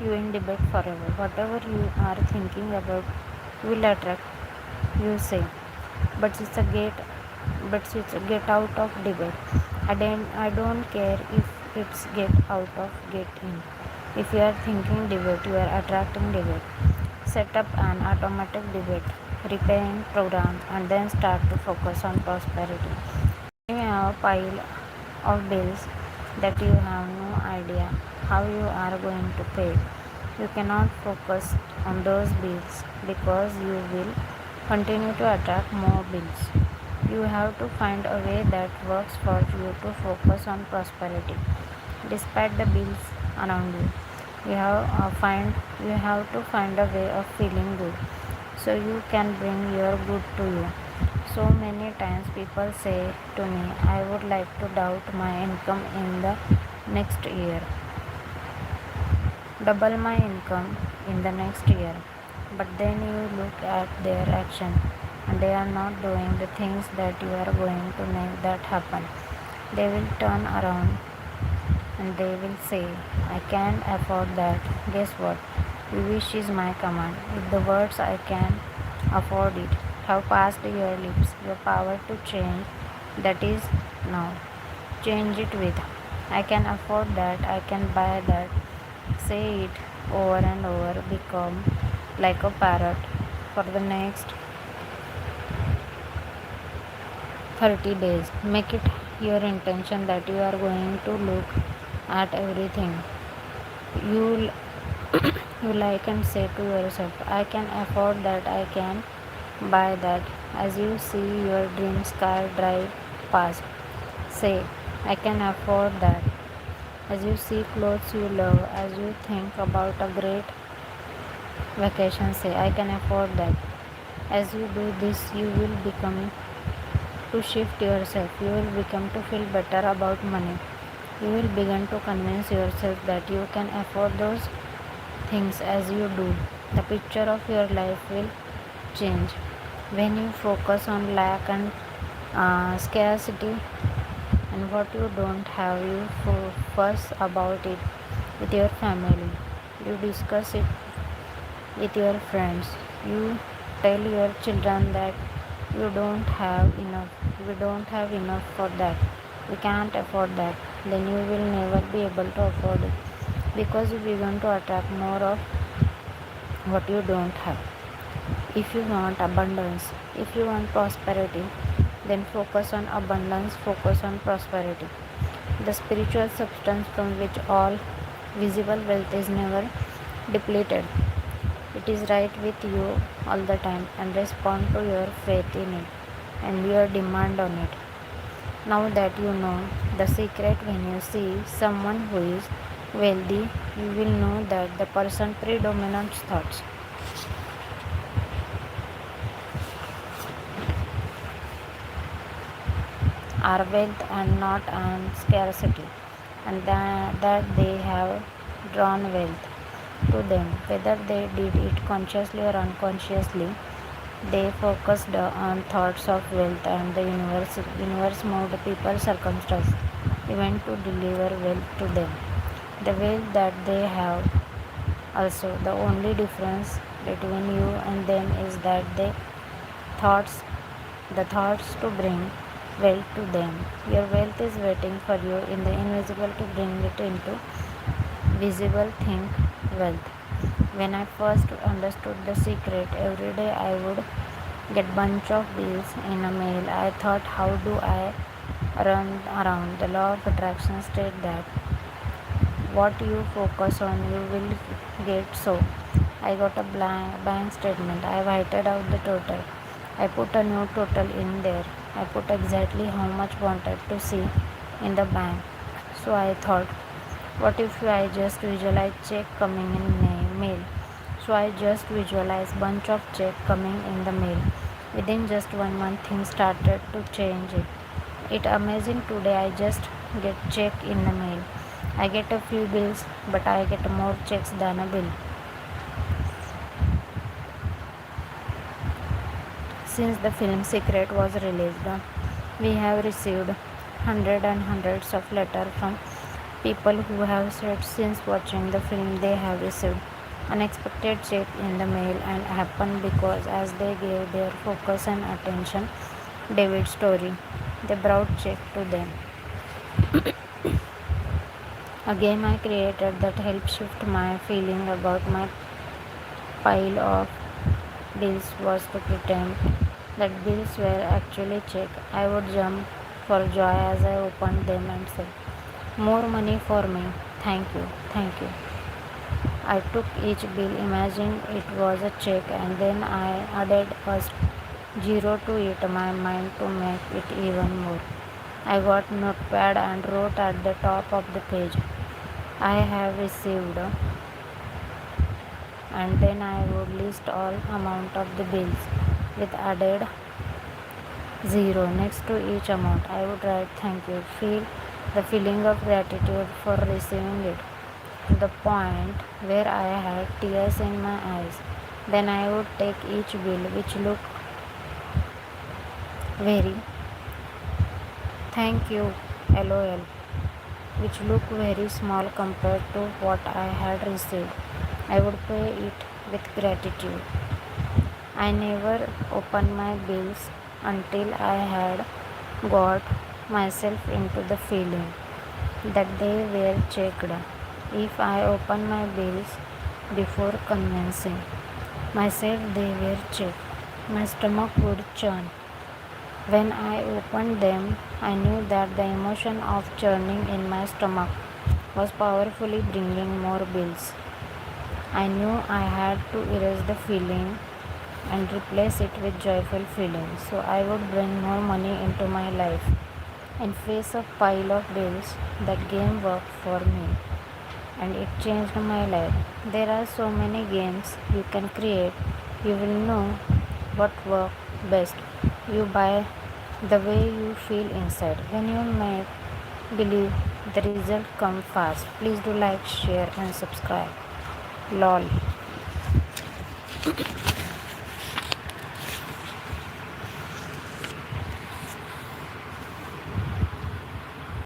you in debate forever. Whatever you are thinking about will attract, you say. But it's a get out of debate. I don't care if it's get out of get in. If you are thinking debate, you are attracting debate. Set up an automatic debate repaying program and then start to focus on prosperity. You have a pile of bills that you have no idea how you are going to pay. You cannot focus on those bills because you will continue to attract more bills. You have to find a way that works for you to focus on prosperity despite the bills around you. You have to find a way of feeling good so you can bring your good to you. So many times people say to me, I would like to doubt my income in the next year, double my income in the next year. But then you look at their action and they are not doing the things that you are going to make that happen. They will turn around and they will say, I can't afford that. Guess what? You wish is my command. If the words I can afford it have passed your lips, your power to change that is now. Change it with I can afford that, I can buy that. Say it over and over, become like a parrot for the next 30 days. Make it your intention that you are going to look at everything you you like and say to yourself, I can afford that, I can buy that. As you see your dreams car drive past, say, I can afford that. As you see clothes you love, as you think about a great vacation, say, I can afford that. As you do this, you will become to shift yourself. You will become to feel better about money. You will begin to convince yourself that you can afford those things. As you do, the picture of your life will change. When you focus on lack and scarcity and what you don't have, you fuss about it with your family. You discuss it with your friends. You tell your children that you don't have enough. We don't have enough for that. We can't afford that. Then you will never be able to afford it because you begin to attract more of what you don't have. If you want abundance, if you want prosperity, then focus on abundance, focus on prosperity. The spiritual substance from which all visible wealth is never depleted. It is right with you all the time and respond to your faith in it and your demand on it. Now that you know the secret, when you see someone who is wealthy, you will know that the person predominant thoughts are wealth and not scarcity, and that they have drawn wealth to them, whether they did it consciously or unconsciously. They focused on thoughts of wealth, and the universe moved people, circumstance, event to deliver wealth to them. The wealth that they have also. The only difference between you and them is that thoughts the thoughts to bring wealth to them. Your wealth is waiting for you in the invisible to bring it into visible. Think wealth. When I first understood the secret, every day I would get bunch of bills in a mail. I thought, how do I run around? The law of attraction states that what you focus on you will get. So I got a bank statement. I whited out the total. I put a new total in there. I put exactly how much wanted to see in the bank. So I thought, what if I just visualize check coming in mail? So I just visualize bunch of check coming in the mail. Within just 1 month, things started to change. It amazing. Today I just get check in the mail. I get a few bills, but I get more checks than a bill. Since the film Secret was released, we have received hundreds and hundreds of letters from People who have said since watching the film they have received unexpected check in the mail and happened because as they gave their focus and attention David's story, they brought check to them. A game I created that helped shift my feeling about my pile of bills was to pretend that bills were actually check. I would jump for joy as I opened them and said, more money for me. Thank you, thank you. I took each bill, imagined it was a check, and then I added a zero to it my mind to make it even more. I got notepad and wrote at the top of the page, I have received, and then I would list all amount of the bills with added zero next to each amount. I would write thank you, feel the feeling of gratitude for receiving it to the point where I had tears in my eyes. Then I would take each bill which looked very thank you lol which looked very small compared to what I had received. I would pay it with gratitude. I never opened my bills until I had got myself into the feeling that they were checked. If I opened my bills before convincing myself they were checked, my stomach would churn. When I opened them, I knew that the emotion of churning in my stomach was powerfully bringing more bills. I knew I had to erase the feeling and replace it with joyful feelings so I would bring more money into my life. In face of pile of bills, that game worked for me and it changed my life. There are so many games you can create. You will know what works best. You buy the way you feel inside. When you make believe, the result come fast. Please do like, share and subscribe. LOL.